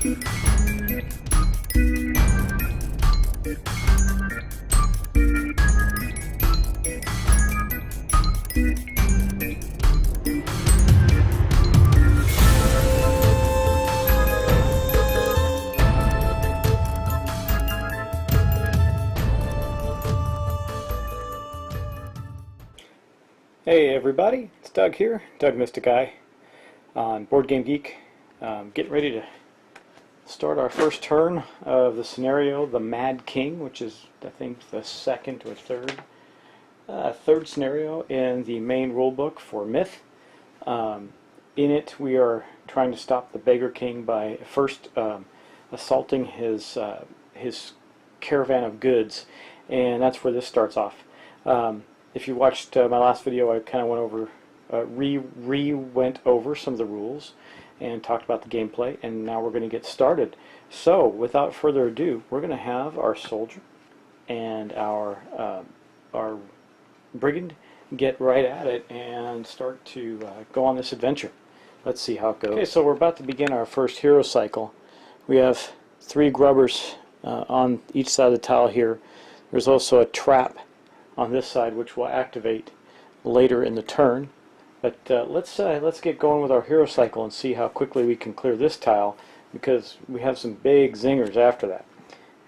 Hey everybody, it's Doug here, Doug Mystic Eye on Board Game Geek. Getting ready to start our first turn of the scenario, the Mad King, which is I think the second or third scenario in the main rulebook for Myth. In it we are trying to stop the Beggar King by first assaulting his caravan of goods, and that's where this starts off. If you watched my last video, I kind of went over, went over some of the rules and talked about the gameplay, and now we're going to get started. So, without further ado, we're going to have our soldier and our brigand get right at it and start to go on this adventure. Let's see how it goes. Okay, so we're about to begin our first hero cycle. We have 3 grubbers on each side of the tile here. There's also a trap on this side, which will activate later in the turn. But let's get going with our hero cycle and see how quickly we can clear this tile, because we have some big zingers after that,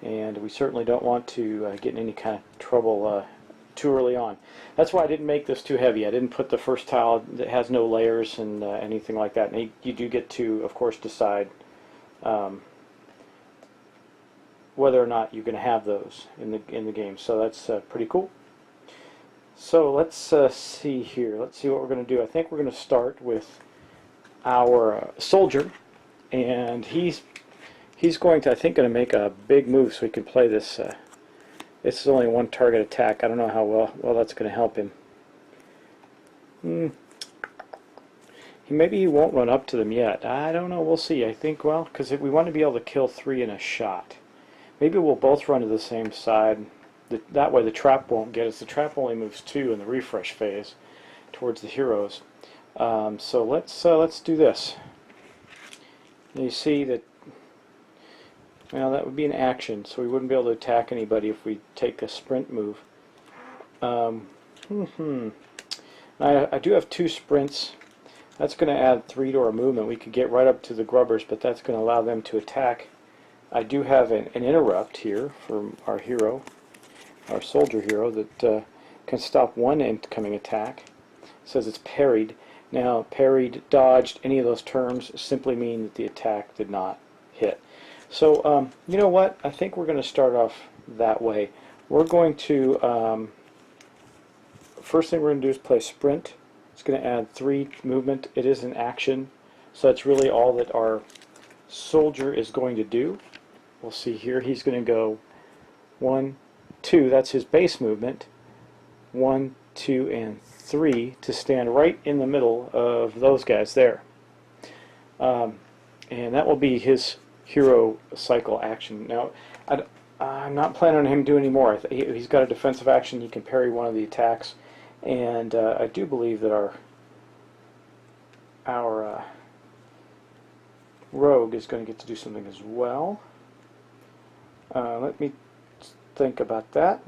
and we certainly don't want to get in any kind of trouble too early on. That's why I didn't make this too heavy. I didn't put the first tile that has no layers and anything like that. And you do get to, of course, decide whether or not you're going to have those in the game. So that's pretty cool. So let's see here. Let's see what we're going to do. I think we're going to start with our soldier, and he's going to, I think, going to make a big move so he can play this. This is only one target attack. I don't know how well that's going to help him. Maybe he won't run up to them yet. I don't know. We'll see. I think, well, because we want to be able to kill 3 in a shot. Maybe we'll both run to the same side. That way the trap won't get us. The trap only moves 2 in the refresh phase towards the heroes. So let's do this. And you see that, well, that would be an action, so we wouldn't be able to attack anybody if we take a sprint move. I do have 2 sprints. That's going to add 3 to our movement. We could get right up to the grubbers, but that's going to allow them to attack. I do have an interrupt here from our hero, our soldier hero, that can stop one incoming attack. It says it's parried. Now, parried, dodged, any of those terms simply mean that the attack did not hit. So, you know what? I think we're going to start off that way. We're going to, first thing we're going to do is play sprint. It's going to add 3 movement. It is an action, so that's really all that our soldier is going to do. We'll see here, he's going to go 1, 2, that's his base movement, 1, 2, and 3 to stand right in the middle of those guys there. And that will be his hero cycle action. Now, I'm not planning on him doing any more. He's got a defensive action. He can parry one of the attacks, and I do believe that our rogue is going to get to do something as well. Let me think about that.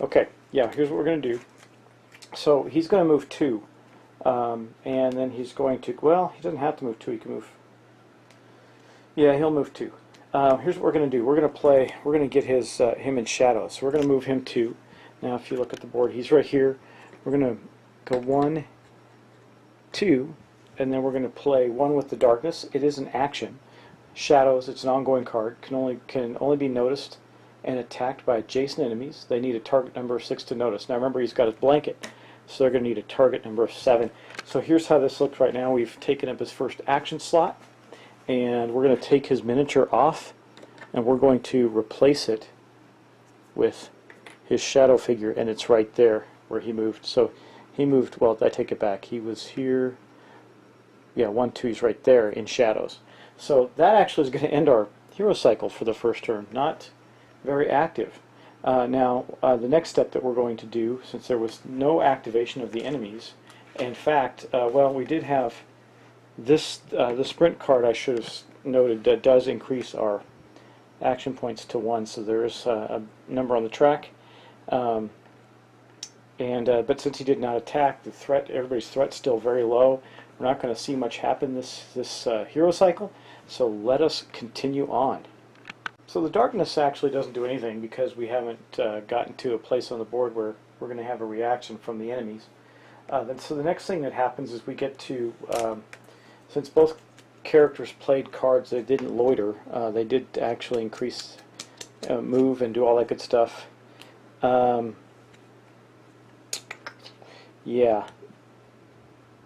Okay, yeah, here's what we're going to do. So he's going to move 2, and then he's going to, well, he doesn't have to move 2, he can move, yeah, he'll move 2. Here's what we're going to do. We're going to get him in shadows. So we're going to move him 2. Now if you look at the board, he's right here. We're going to go 1, 2, and then we're going to play 1 with the darkness. It is an action. Shadows, it's an ongoing card, can only be noticed and attacked by adjacent enemies. They need a target number of 6 to notice. Now remember, he's got his blanket, so they're going to need a target number of 7. So here's how this looks right now. We've taken up his first action slot, and we're going to take his miniature off, and we're going to replace it with his shadow figure, and it's right there where he moved. So he moved, well, I take it back. He was here, yeah, 1, 2, he's right there in shadows. So that actually is going to end our hero cycle for the first turn. Not very active. Now, the next step that we're going to do, since there was no activation of the enemies, in fact, well, we did have the sprint card, I should have noted, does increase our action points to 1, so there is a number on the track. But since he did not attack, the threat, everybody's threat's still very low. We're not going to see much happen this hero cycle, so let us continue on. So the darkness actually doesn't do anything because we haven't gotten to a place on the board where we're going to have a reaction from the enemies. So the next thing that happens is we get to, since both characters played cards that didn't loiter, they did actually increase move and do all that good stuff. Yeah,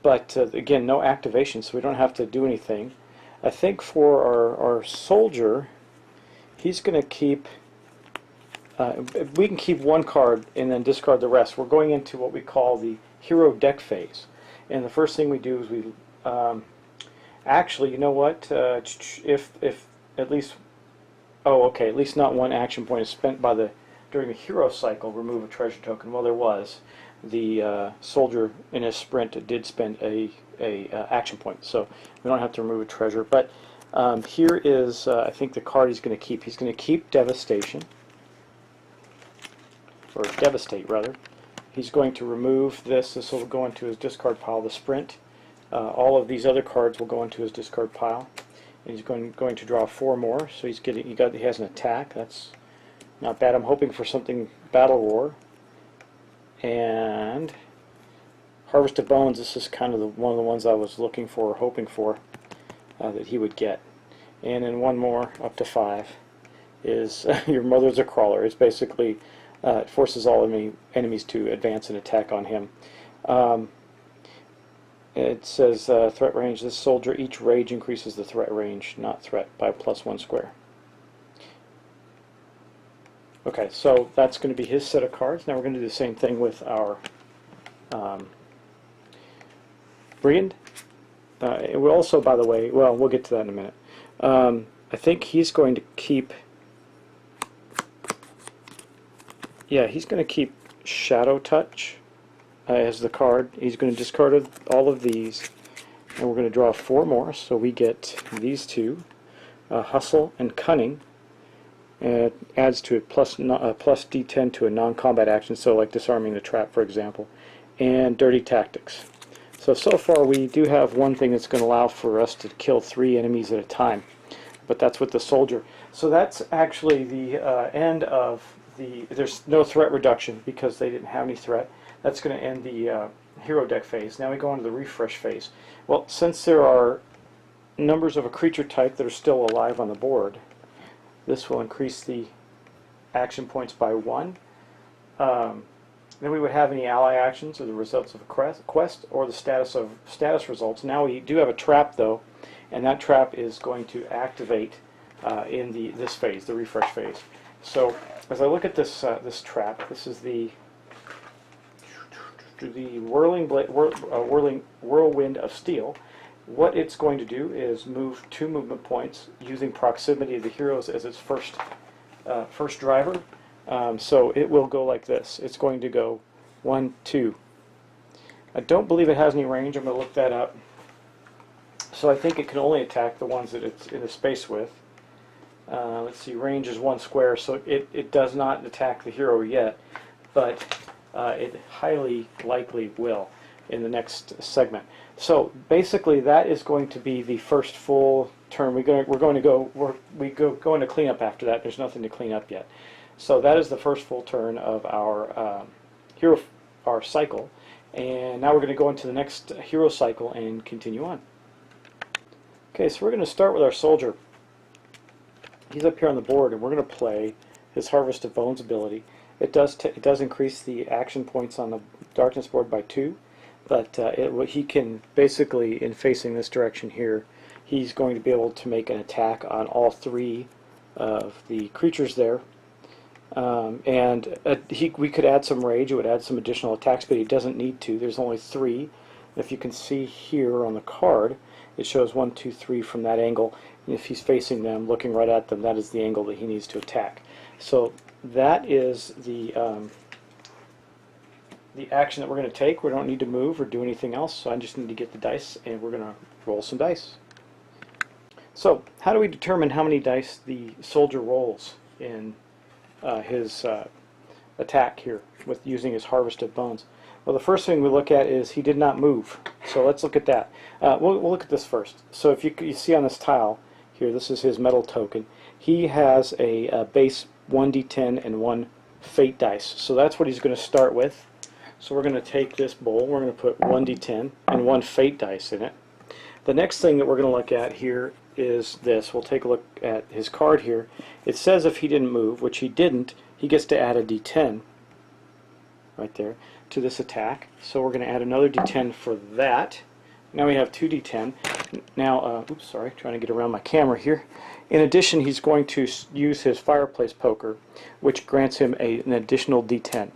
but again, no activation, so we don't have to do anything. I think for our soldier, he's going to keep, we can keep one card and then discard the rest. We're going into what we call the hero deck phase. And the first thing we do is we, actually, you know what, if at least, oh okay, at least not one action point is spent during the hero cycle, remove a treasure token. Well, there was. The soldier in his sprint did spend a action point, so we don't have to remove a treasure. But here is, I think, the card he's going to keep. He's going to keep Devastation, or Devastate rather. He's going to remove this. This will go into his discard pile. The sprint. All of these other cards will go into his discard pile, and he's going to draw 4 more. So he's getting. He has an attack. That's not bad. I'm hoping for something Battle Roar. And Harvest of Bones, this is kind of one of the ones I was looking for, or hoping for, that he would get. And then one more, up to 5, is Your Mother's a Crawler. It's basically, it forces all enemies to advance and attack on him. It says, threat range, this soldier, each rage increases the threat range, not threat, by +1 square. Okay, so that's going to be his set of cards. Now we're going to do the same thing with our Brigand. It will also, by the way, well, we'll get to that in a minute. I think he's going to keep, yeah, he's going to keep Shadow Touch as the card. He's going to discard all of these, and we're going to draw 4 more, so we get these 2, Hustle and Cunning. It adds to it plus D10 to a non-combat action, so like disarming the trap, for example, and Dirty Tactics. So far we do have one thing that's going to allow for us to kill 3 enemies at a time, but that's with the soldier. So that's actually the end of there's no threat reduction because they didn't have any threat. That's going to end the hero deck phase. Now we go into the refresh phase. Well, since there are numbers of a creature type that are still alive on the board, this will increase the action points by 1. Then we would have any ally actions or the results of a quest or the status results. Now we do have a trap though, and that trap is going to activate in this phase, the refresh phase. So as I look at this this trap, this is the whirlwind of steel. What it's going to do is move 2 movement points using proximity of the heroes as its first driver. So it will go like this. It's going to go 1, 2. I don't believe it has any range. I'm going to look that up. So I think it can only attack the ones that it's in a space with. Let's see, range is 1 square, so it does not attack the hero yet, but it highly likely will in the next segment. So basically, that is going to be the first full turn. We go into cleanup after that. There's nothing to clean up yet. So that is the first full turn of our our cycle, and now we're going to go into the next hero cycle and continue on. Okay, so we're going to start with our soldier. He's up here on the board, and we're going to play his Harvest of Bones ability. It does increase the action points on the darkness board by 2. But he can basically, in facing this direction here, he's going to be able to make an attack on all 3 of the creatures there. We could add some rage. It would add some additional attacks, but he doesn't need to. There's only 3. If you can see here on the card, it shows 1, 2, 3 from that angle. And if he's facing them, looking right at them, that is the angle that he needs to attack. So that is the action that we're going to take. We don't need to move or do anything else, so I just need to get the dice, and we're going to roll some dice. So, how do we determine how many dice the soldier rolls in his attack here with using his Harvest of Bones? Well, the first thing we look at is he did not move. So let's look at that. We'll look at this first. So if you see on this tile here, this is his metal token. He has a base 1d10 and 1 fate dice. So that's what he's going to start with. So we're going to take this bowl, we're going to put 1d10 and 1 fate dice in it. The next thing that we're going to look at here is this. We'll take a look at his card here. It says if he didn't move, which he didn't, he gets to add a d10 right there to this attack. So we're going to add another d10 for that. Now we have 2d10. Now, oops, sorry, trying to get around my camera here. In addition, he's going to use his fireplace poker, which grants him an additional d10.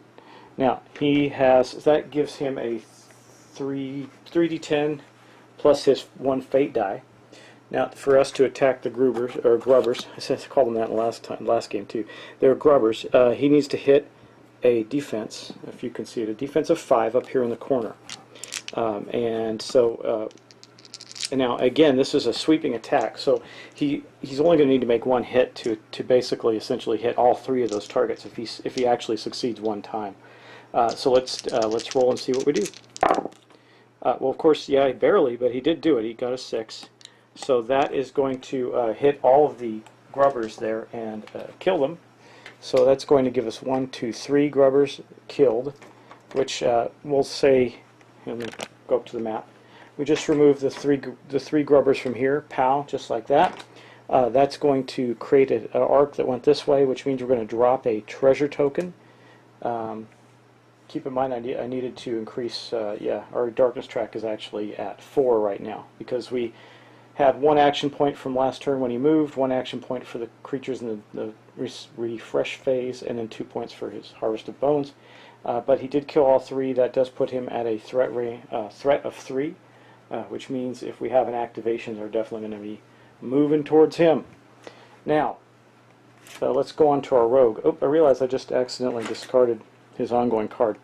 Now, that gives him a 3d10 plus his 1 fate die. Now, for us to attack the grubbers, I called them that in the last game too. They're grubbers. He needs to hit a defense, if you can see it, a defense of 5 up here in the corner. And now again, this is a sweeping attack, so he's only going to need to make 1 hit to basically essentially hit all 3 of those targets if he actually succeeds 1 time. So let's roll and see what we do. Well, of course, yeah, barely, but he did do it. He got a 6. So that is going to hit all of the grubbers there and kill them. So that's going to give us 1, 2, 3 grubbers killed, which we'll say, let me go up to the map. We just remove the three grubbers from here, pow, just like that. That's going to create an arc that went this way, which means we're going to drop a treasure token. Keep in mind I needed to increase, our darkness track is actually at 4 right now, because we had 1 action point from last turn when he moved, 1 action point for the creatures in the refresh phase, and then 2 points for his Harvest of Bones. But he did kill all 3. That does put him at a threat of 3, which means if we have an activation, they're definitely going to be moving towards him. Now, let's go on to our rogue. Oh, I realized I just accidentally discarded his ongoing card.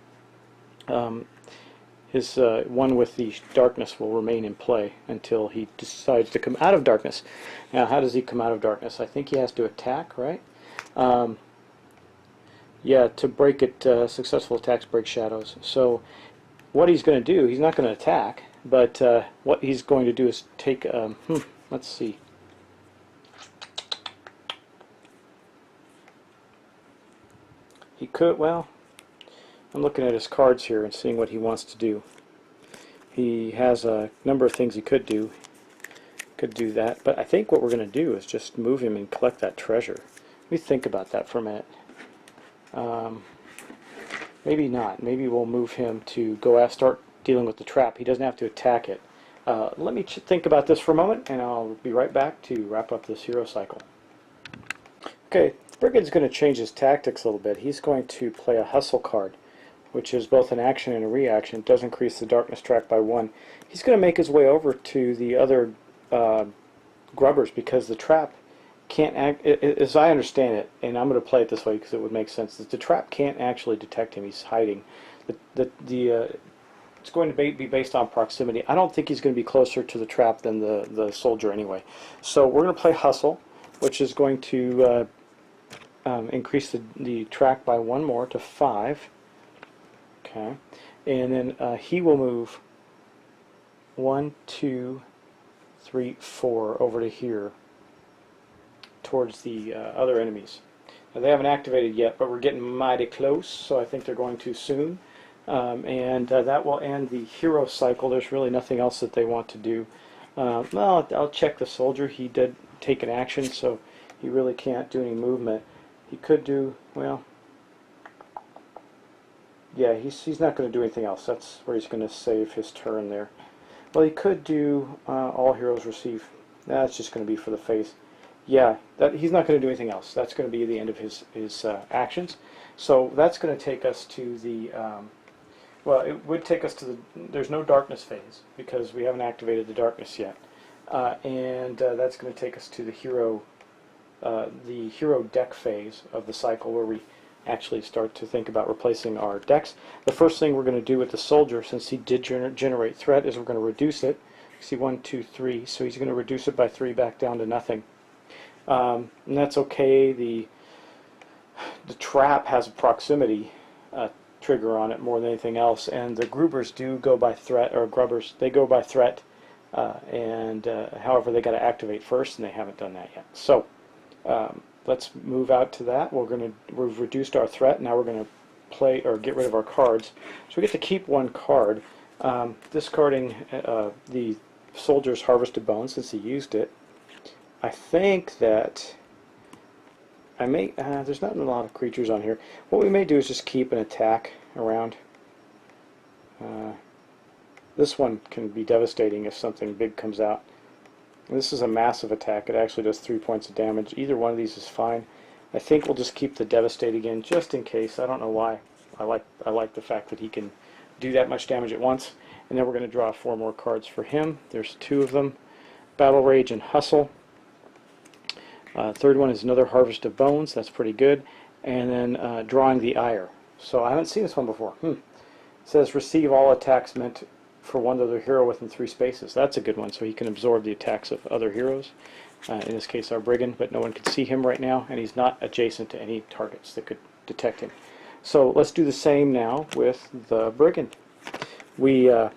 His one with the darkness will remain in play until he decides to come out of darkness. Now, how does he come out of darkness? I think he has to attack, right? Yeah, to break it, successful attacks break shadows. So what he's going to do, he's not going to attack, but what he's going to do is take, let's see. He could, well, I'm looking at his cards here and seeing what he wants to do. He has a number of things he could do. Could do that, but I think what we're going to do is just move him and collect that treasure. Let me think about that for a minute. Maybe not. Maybe we'll move him to go start dealing with the trap. He doesn't have to attack it. Let me think about this for a moment, and I'll be right back to wrap up this hero cycle. Okay, Brigand's going to change his tactics a little bit. He's going to play a hustle card, which is both an action and a reaction. It does increase the darkness track by 1. He's going to make his way over to the other grubbers because the trap can't act, as I understand it, and I'm going to play it this way because it would make sense, that the trap can't actually detect him. He's hiding. It's going to be based on proximity. I don't think he's going to be closer to the trap than the soldier anyway. So we're going to play hustle, which is going to increase the track by 1 more to 5. Okay, and then he will move 1, 2, 3, 4 over to here towards the other enemies. Now, they haven't activated yet, but we're getting mighty close, so I think they're going to soon. And that will end the hero cycle. There's really nothing else that they want to do. Well, I'll check the soldier. He did take an action, so he really can't do any movement. He could do, well, yeah, he's not going to do anything else. That's where he's going to save his turn there. Well, he could do all heroes receive. That's just going to be for the face. Yeah, he's not going to do anything else. That's going to be the end of his actions. So that's going to take us to the, well, it would take us to the, there's no darkness phase because we haven't activated the darkness yet. And that's going to take us to the hero deck phase of the cycle where we actually start to think about replacing our decks. The first thing we're going to do with the soldier, since he did generate threat, is we're going to reduce it See, 1, 2, 3. So he's going to reduce it by 3 back down to nothing. And that's okay. The trap has a proximity trigger on it more than anything else, and the Grubers do go by threat, or Grubbers, they go by threat, however they got to activate first, and they haven't done that yet. So let's move out to that. We've reduced our threat. Now we're going to play or get rid of our cards. So we get to keep one card, discarding the soldier's harvested bone since he used it. I think that I may, there's not a lot of creatures on here. What we may do is just keep an attack around. This one can be devastating if something big comes out. This is a massive attack. It actually does 3 points of damage. Either one of these is fine. I think we'll just keep the devastating in just in case. I don't know why. I like the fact that he can do that much damage at once. And then we're going to draw 4 more cards for him. There's 2 of them. Battle Rage and Hustle. Third one is another Harvest of Bones. That's pretty good. And then Drawing the Ire. So I haven't seen this one before. It says receive all attacks meant for one other hero within 3 spaces. That's a good one, so he can absorb the attacks of other heroes. In this case our Brigand, but no one can see him right now, and he's not adjacent to any targets that could detect him. So let's do the same now with the Brigand. We're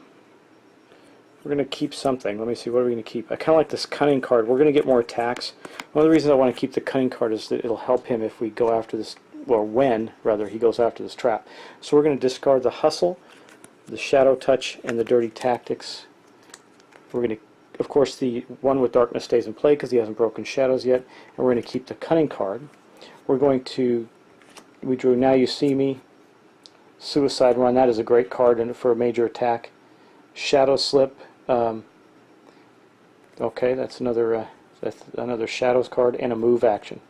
going to keep something. Let me see, what are we going to keep? I kind of like this Cunning card. We're going to get more attacks. One of the reasons I want to keep the Cunning card is that it'll help him if we go after this, well, when, rather, he goes after this trap. So we're going to discard the Hustle, the Shadow Touch, and the Dirty Tactics. We're going to, of course, the one with Darkness stays in play because he hasn't broken Shadows yet. And we're going to keep the Cunning card. We're going to, we drew Now You See Me, Suicide Run. That is a great card for a major attack. Shadow Slip. Okay, that's another Shadows card and a move action.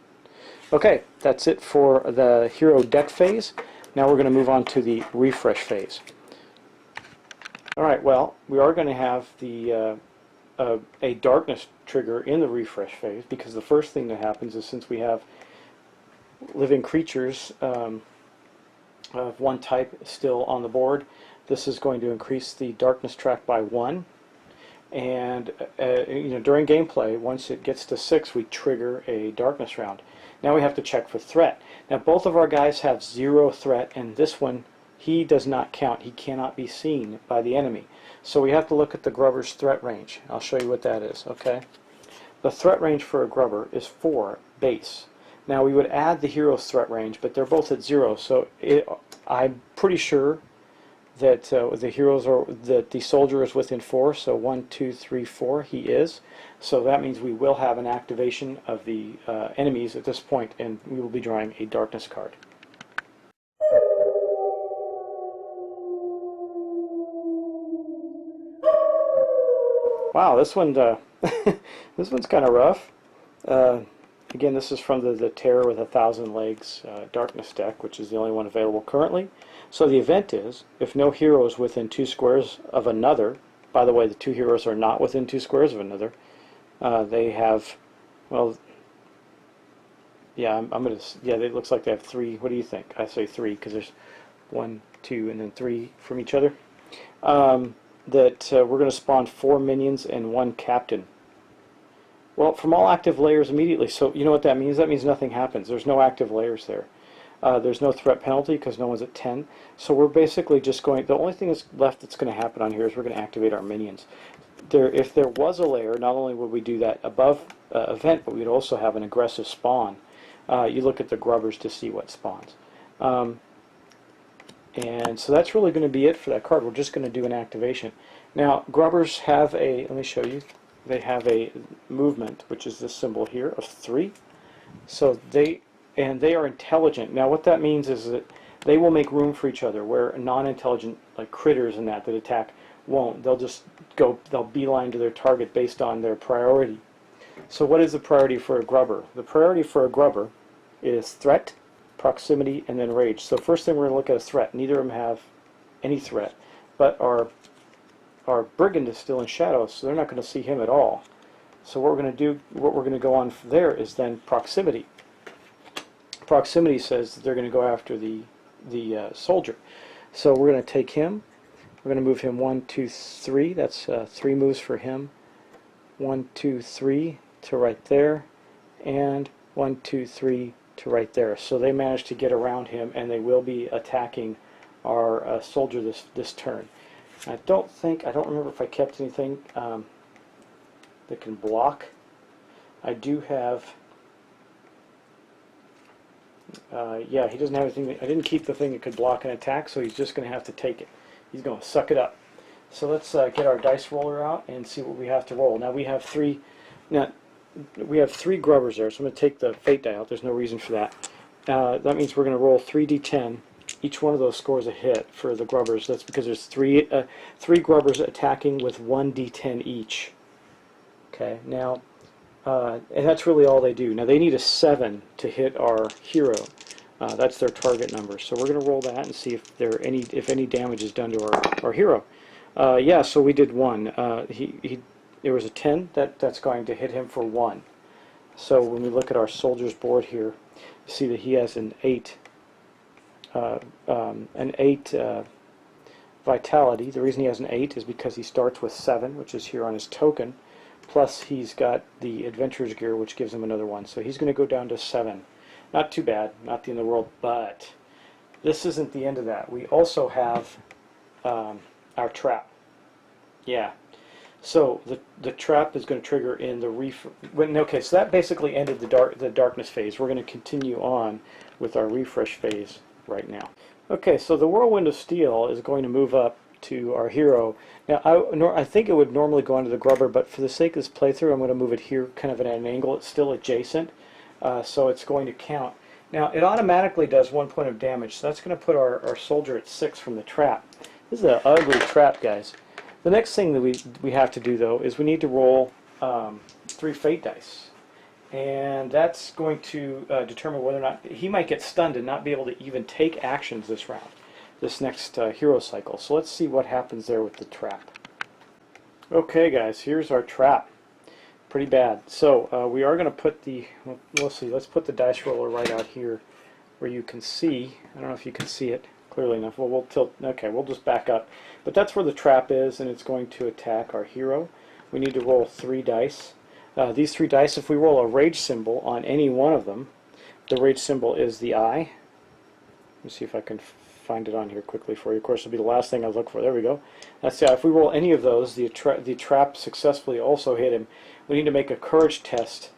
Okay, that's it for the hero deck phase. Now we're going to move on to the refresh phase. Alright, well, we are going to have the a darkness trigger in the refresh phase, because the first thing that happens is, since we have living creatures of one type still on the board, this is going to increase the darkness track by 1. And during gameplay, once it gets to 6, we trigger a darkness round. Now we have to check for threat. Now both of our guys have 0 threat, and this one, he does not count. He cannot be seen by the enemy. So we have to look at the Grubber's threat range. I'll show you what that is, okay? The threat range for a Grubber is 4 base. Now we would add the hero's threat range, but they're both at 0, so I'm pretty sure that the soldier is within 4, so 1, 2, 3, 4, he is. So that means we will have an activation of the enemies at this point, and we will be drawing a darkness card. Wow, this one, this one's kind of rough. Again, this is from the Terror with 1,000 Legs Darkness deck, which is the only one available currently. So the event is, if no hero is within 2 squares of another, by the way, the 2 heroes are not within 2 squares of another, they have, well, yeah, it looks like they have 3. What do you think? I say 3 because there's 1, 2, and then 3 from each other. We're going to spawn 4 minions and 1 captain. Well, from all active layers immediately. So you know what that means? That means nothing happens. There's no active layers there. There's no threat penalty because no one's at 10. So we're basically just going, the only thing that's left that's going to happen on here is we're going to activate our minions. If there was a layer, not only would we do that above event, but we'd also have an aggressive spawn. You look at the Grubbers to see what spawns. And so that's really going to be it for that card. We're just going to do an activation. Now, Grubbers have a, let me show you, they have a movement, which is this symbol here, of 3. So they are intelligent. Now what that means is that they will make room for each other, where non-intelligent, like critters and that attack, won't. They'll just go, they'll beeline to their target based on their priority. So what is the priority for a Grubber? The priority for a Grubber is threat, proximity, and then rage. So first thing we're going to look at is threat. Neither of them have any threat, but our Brigand is still in shadows, so they're not going to see him at all. So what we're going to do, what we're going to go on there is then proximity. Proximity says that they're going to go after the soldier. So we're going to take him, We're going to move him 1, 2, 3. That's 3 moves for him. 1, 2, 3 to right there, and 1, 2, 3 to right there. So they managed to get around him, and they will be attacking our soldier this turn. I don't remember if I kept anything that can block. I do have. Yeah, he doesn't have anything. I didn't keep the thing that could block an attack, so he's just going to have to take it. He's going to suck it up. So let's get our dice roller out and see what we have to roll. Now we have three. Now we have 3 grubbers there, so I'm going to take the fate die out. There's no reason for that. That means we're going to roll 3d10. Each one of those scores a hit for the grubbers. That's because there's three grubbers attacking with 1d10 each. Okay, now, and that's really all they do. Now they need a 7 to hit our hero. That's their target number. So we're going to roll that and see if any damage is done to our hero. Yeah, so we did 1. There was a 10 that's going to hit him for 1. So when we look at our soldier's board here, you see that he has an 8. An 8 vitality. The reason he has an 8 is because he starts with 7, which is here on his token, plus he's got the adventurer's gear, which gives him another 1. So he's going to go down to 7. Not too bad, not the end of the world, but this isn't the end of that. We also have our trap. Yeah. So the trap is going to trigger in the okay, so that basically ended the darkness phase. We're going to continue on with our refresh phase right now. Okay, so the Whirlwind of Steel is going to move up to our hero. Now, I think it would normally go onto the grubber, but for the sake of this playthrough, I'm going to move it here kind of at an angle. It's still adjacent, so it's going to count. Now, it automatically does 1 point of damage, so that's going to put our soldier at 6 from the trap. This is an ugly trap, guys. The next thing that we have to do, though, is we need to roll 3 fate dice. And that's going to determine whether or not he might get stunned and not be able to even take actions this round, this next hero cycle. So let's see what happens there with the trap. Okay, guys, here's our trap. Pretty bad. So we are going to put let's see, let's put the dice roller right out here where you can see. I don't know if you can see it clearly enough. Well, we'll tilt. Okay, we'll just back up. But that's where the trap is, and it's going to attack our hero. We need to roll 3 dice. These 3 dice, if we roll a rage symbol on any one of them, the rage symbol is the eye. Let me see if I can find it on here quickly for you. Of course, it'll be the last thing I look for. There we go. That's the eye. If we roll any of those, the trap successfully also hit him. We need to make a courage test.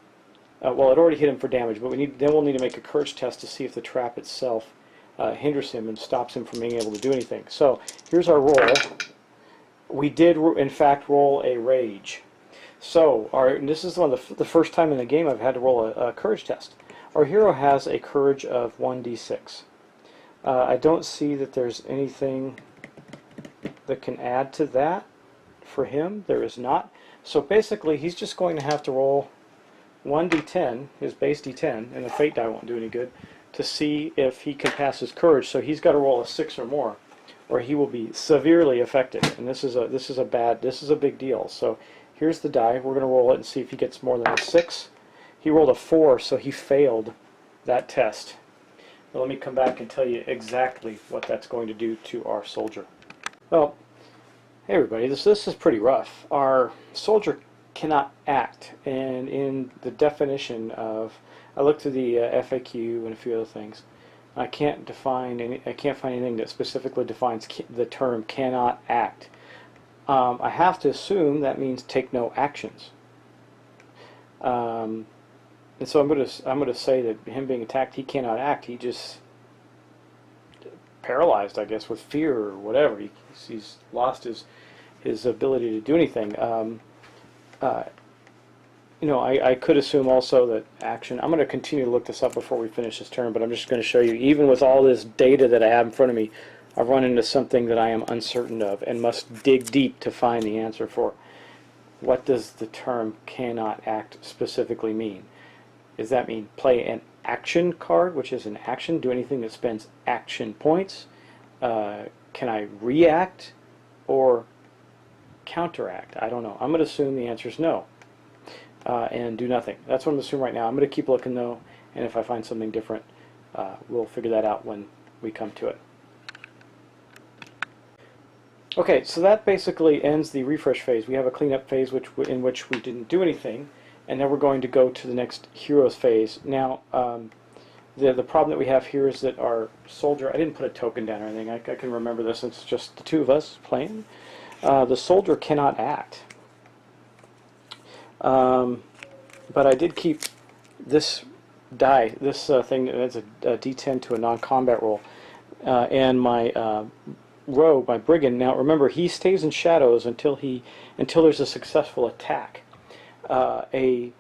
Well, it already hit him for damage, but then we'll need to make a courage test to see if the trap itself hinders him and stops him from being able to do anything. So here's our roll. We did, in fact, roll a rage. So, this is the first time in the game I've had to roll a courage test. Our hero has a courage of 1d6. I don't see that there's anything that can add to that for him. There is not. So basically, he's just going to have to roll 1d10, his base d10, and the fate die won't do any good, to see if he can pass his courage. So he's got to roll a 6 or more, or he will be severely affected. And this is a big deal. So here's the die. We're going to roll it and see if he gets more than a 6. He rolled a 4, so he failed that test. Now let me come back and tell you exactly what that's going to do to our soldier. Well, hey everybody, this is pretty rough. Our soldier cannot act, and in the definition of, I looked through the FAQ and a few other things. I can't find anything that specifically defines the term cannot act. I have to assume that means take no actions. And so I'm going to say that him being attacked, he cannot act. He just paralyzed, I guess, with fear or whatever. He's lost his ability to do anything. I could assume also that action. I'm going to continue to look this up before we finish this turn, but I'm just going to show you, even with all this data that I have in front of me, I've run into something that I am uncertain of and must dig deep to find the answer for. What does the term cannot act specifically mean? Does that mean play an action card, which is an action, do anything that spends action points? Can I react or counteract? I don't know. I'm going to assume the answer is no. And do nothing. That's what I'm assuming right now. I'm going to keep looking though, and if I find something different, we'll figure that out when we come to it. Okay, so that basically ends the refresh phase. We have a cleanup phase in which we didn't do anything, and then we're going to go to the next heroes phase. Now, the problem that we have here is that our soldier, I didn't put a token down or anything, I can remember this, it's just the two of us playing. The soldier cannot act. But I did keep this die, this thing as a D10 to a non-combat roll, and my rogue, my brigand. Now remember, he stays in shadows until there's a successful attack. An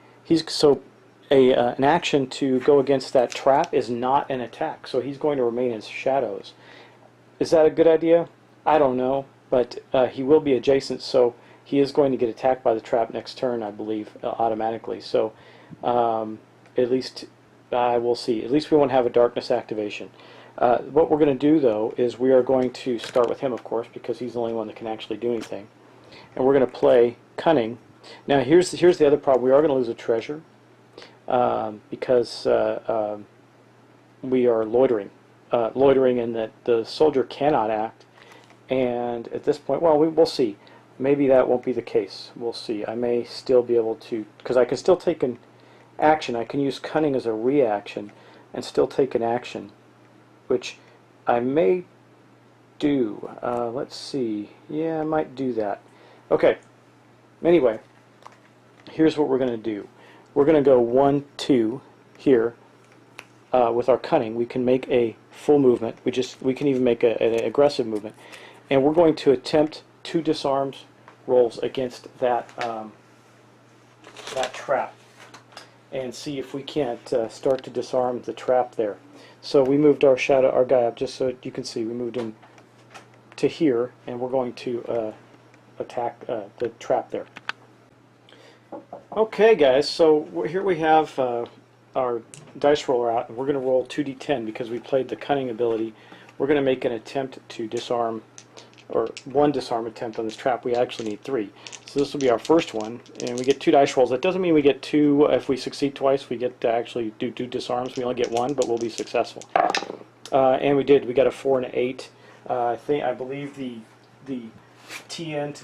action to go against that trap is not an attack, so he's going to remain in shadows. Is that a good idea? I don't know, but he will be adjacent, so he is going to get attacked by the trap next turn, I believe, automatically. So at least we'll see. At least we won't have a darkness activation. What we're going to do, though, is we are going to start with him, of course, because he's the only one that can actually do anything. And we're going to play Cunning. Now, here's the other problem. We are going to lose a treasure because we are loitering. Loitering in that the soldier cannot act. And at this point, well, we'll see. Maybe that won't be the case. We'll see. I may still be able to, because I can still take an action. I can use Cunning as a reaction and still take an action, which I may do. Let's see. Yeah, I might do that. Okay. Anyway, here's what we're going to do. We're going to go 1, 2 here with our Cunning. We can make a full movement. We can even make an aggressive movement, and we're going to attempt 2 disarms rolls against that that trap, and see if we can't start to disarm the trap there. So we moved our guy up, just so you can see. We moved him to here, and we're going to attack the trap there. Okay, guys. So here we have our dice roller out, and we're going to roll 2d10 because we played the Cunning ability. We're going to make an attempt to disarm, or 1 disarm attempt on this trap. We actually need 3. So this will be our first one, and we get 2 dice rolls. That doesn't mean we get 2 if we succeed twice. We get to actually do 2 disarms. We only get 1, but we'll be successful. And we did. We got a 4 and an 8. I believe the TN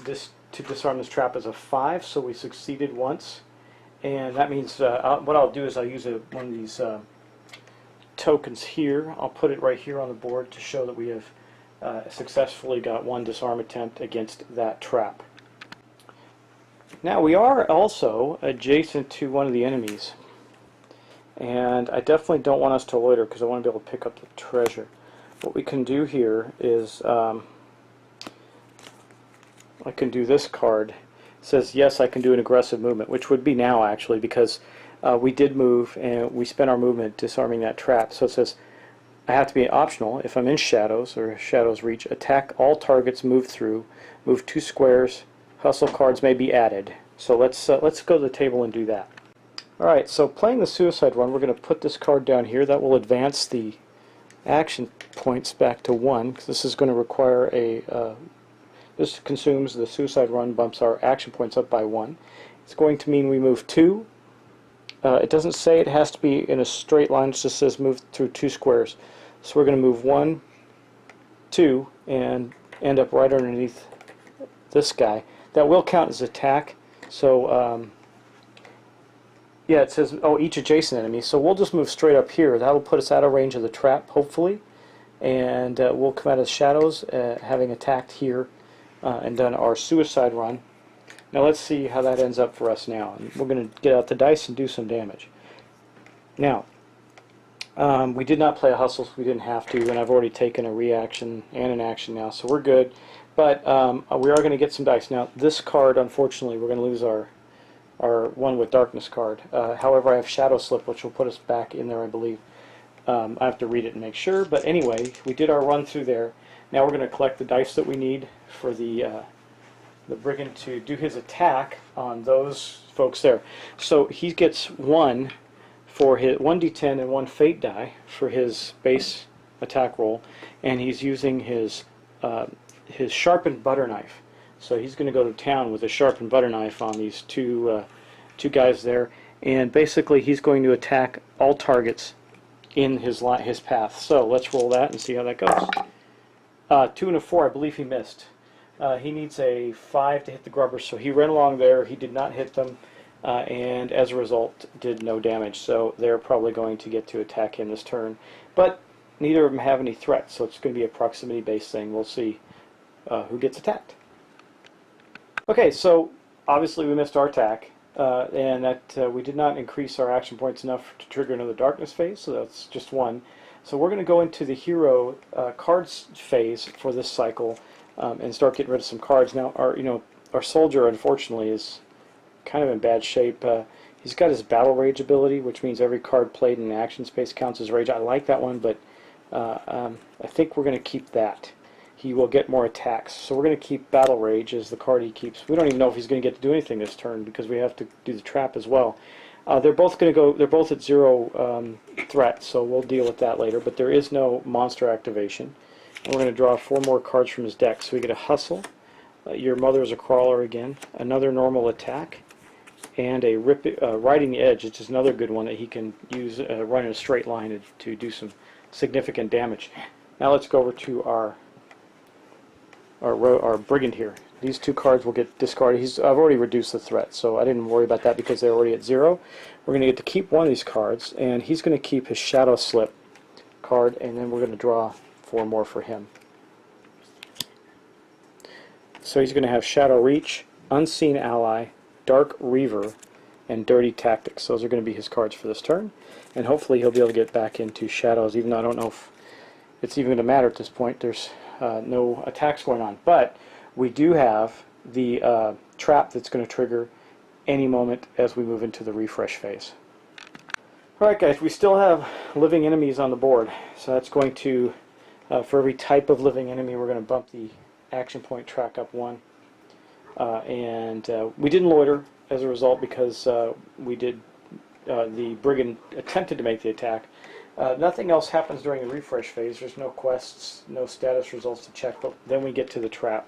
to disarm this trap is a 5, so we succeeded once. And that means what I'll do is I'll use one of these tokens here. I'll put it right here on the board to show that we have successfully got 1 disarm attempt against that trap. Now we are also adjacent to one of the enemies, and I definitely don't want us to loiter because I want to be able to pick up the treasure. What we can do here is I can do this card. It says yes, I can do an aggressive movement, which would be now actually, because we did move and we spent our movement disarming that trap. So it says I have to be optional if I'm in shadows or shadows reach. Attack all targets moved through. Move 2 squares. Hustle cards may be added. So let's go to the table and do that. All right. So playing the suicide run, we're going to put this card down here. That will advance the action points back to 1. Because this is going to require a. This consumes the suicide run, bumps our action points up by 1. It's going to mean we move 2. It doesn't say it has to be in a straight line. It just says move through 2 squares. So we're going to move 1, 2, and end up right underneath this guy. That will count as attack. So yeah, it says each adjacent enemy. So we'll just move straight up here. That will put us out of range of the trap, hopefully, and we'll come out of the shadows, having attacked here and done our suicide run. Now let's see how that ends up for us now. We're going to get out the dice and do some damage. Now, we did not play a hustle, so we didn't have to, and I've already taken a reaction and an action now, so we're good. But we are going to get some dice. Now, this card, unfortunately, we're going to lose our one with darkness card. However, I have Shadow Slip, which will put us back in there, I believe. I have to read it and make sure. But anyway, we did our run through there. Now we're going to collect the dice that we need for the Brigand to do his attack on those folks there. So he gets 1 for his 1d10 and 1 fate die for his base attack roll, and he's using his sharpened butter knife. So he's going to go to town with a sharpened butter knife on these two guys there, and basically he's going to attack all targets in his path. So let's roll that and see how that goes. 2 and a 4, I believe he missed. He needs a 5 to hit the grubbers, so he ran along there. He did not hit them, and as a result did no damage. So they're probably going to get to attack him this turn. But neither of them have any threats, so it's going to be a proximity-based thing. We'll see who gets attacked. Okay, so obviously we missed our attack, and that we did not increase our action points enough to trigger another darkness phase, so that's just one. So we're going to go into the hero cards phase for this cycle and start getting rid of some cards. Now, our soldier, unfortunately, is kind of in bad shape. He's got his battle rage ability, which means every card played in an action space counts as rage. I like that one, but I think we're going to keep that. He will get more attacks. So we're going to keep battle rage as the card he keeps. We don't even know if he's going to get to do anything this turn because we have to do the trap as well. They're both going to go. They're both at 0 threat, so we'll deal with that later. But there is no monster activation. And we're going to draw 4 more cards from his deck. So we get a hustle. Your mother is a crawler again. Another normal attack, and a riding the edge, which is another good one that he can use run in a straight line to do some significant damage. Now let's go over to our Brigand here. These 2 cards will get discarded. I've already reduced the threat, so I didn't worry about that because they're already at 0. We're going to get to keep one of these cards, and he's going to keep his Shadow Slip card, and then we're going to draw 4 more for him. So he's going to have Shadow Reach, Unseen Ally, Dark Reaver, and Dirty Tactics. Those are going to be his cards for this turn, and hopefully he'll be able to get back into Shadows, even though I don't know if it's even going to matter at this point. There's no attacks going on, but we do have the trap that's going to trigger any moment as we move into the refresh phase. Alright guys, we still have living enemies on the board, so that's going to, for every type of living enemy, we're going to bump the action point track up 1. And we didn't loiter as a result because the Brigand attempted to make the attack. Nothing else happens during the refresh phase. There's no quests, no status results to check, but then we get to the trap.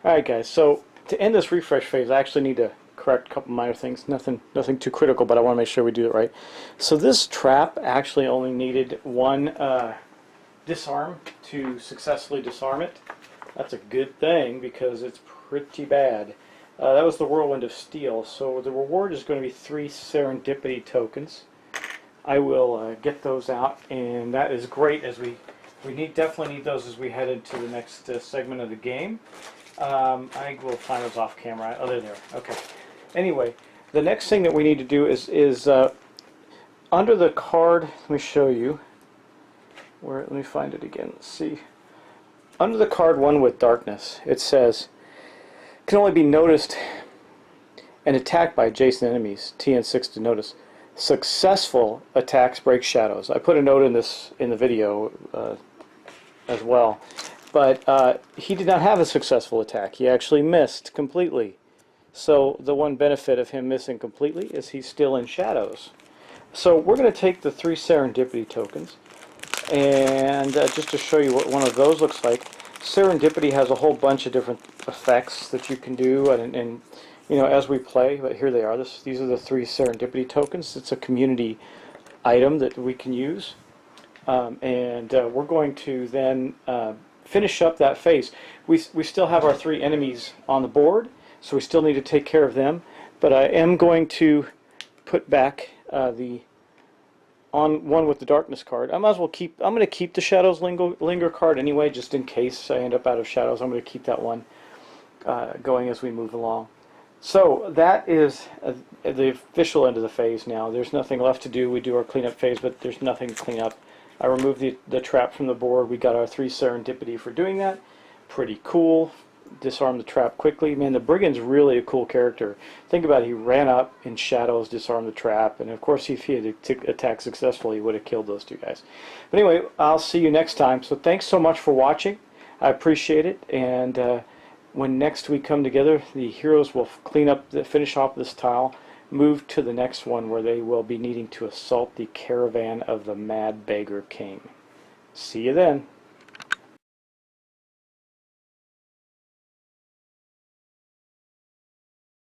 Alright guys, so to end this refresh phase, I actually need to correct a couple minor things. Nothing too critical, but I want to make sure we do it right. So this trap actually only needed 1 disarm to successfully disarm it. That's a good thing because it's pretty bad. That was the Whirlwind of Steel, so the reward is going to be 3 serendipity tokens. I will get those out, and that is great as we definitely need those as we head into the next segment of the game. I will find those off camera. Oh, they're there. Okay. Anyway, the next thing that we need to do is under the card. Let me show you. Let me find it again. Let's see. Under the card 1 with darkness, it says, can only be noticed and attacked by adjacent enemies. TN6 to notice. Successful attacks break shadows. I put a note in the video as well, but he did not have a successful attack. He actually missed completely. So the one benefit of him missing completely is he's still in shadows. So we're going to take the 3 serendipity tokens, and just to show you what one of those looks like, serendipity has a whole bunch of different effects that you can do, and you know, as we play. But here they are. These are the 3 serendipity tokens. It's a community item that we can use, and we're going to then finish up that phase. We still have our 3 enemies on the board, so we still need to take care of them. But I am going to put back the one with the darkness card. I might as well keep. I'm going to keep the Shadows Linger card anyway, just in case I end up out of shadows. I'm going to keep that one going as we move along. So that is the official end of the phase now. There's nothing left to do. We do our cleanup phase, but there's nothing to clean up. I removed the trap from the board. We got our 3 serendipity for doing that. Pretty cool. Disarm the trap quickly. Man, the Brigand's really a cool character. Think about it. He ran up in shadows, disarmed the trap, and of course if he had attacked successfully, he would have killed those 2 guys. But anyway, I'll see you next time. So thanks so much for watching. I appreciate it, and when next we come together, the heroes will finish off this tile, move to the next one where they will be needing to assault the caravan of the Mad Beggar King. See you then.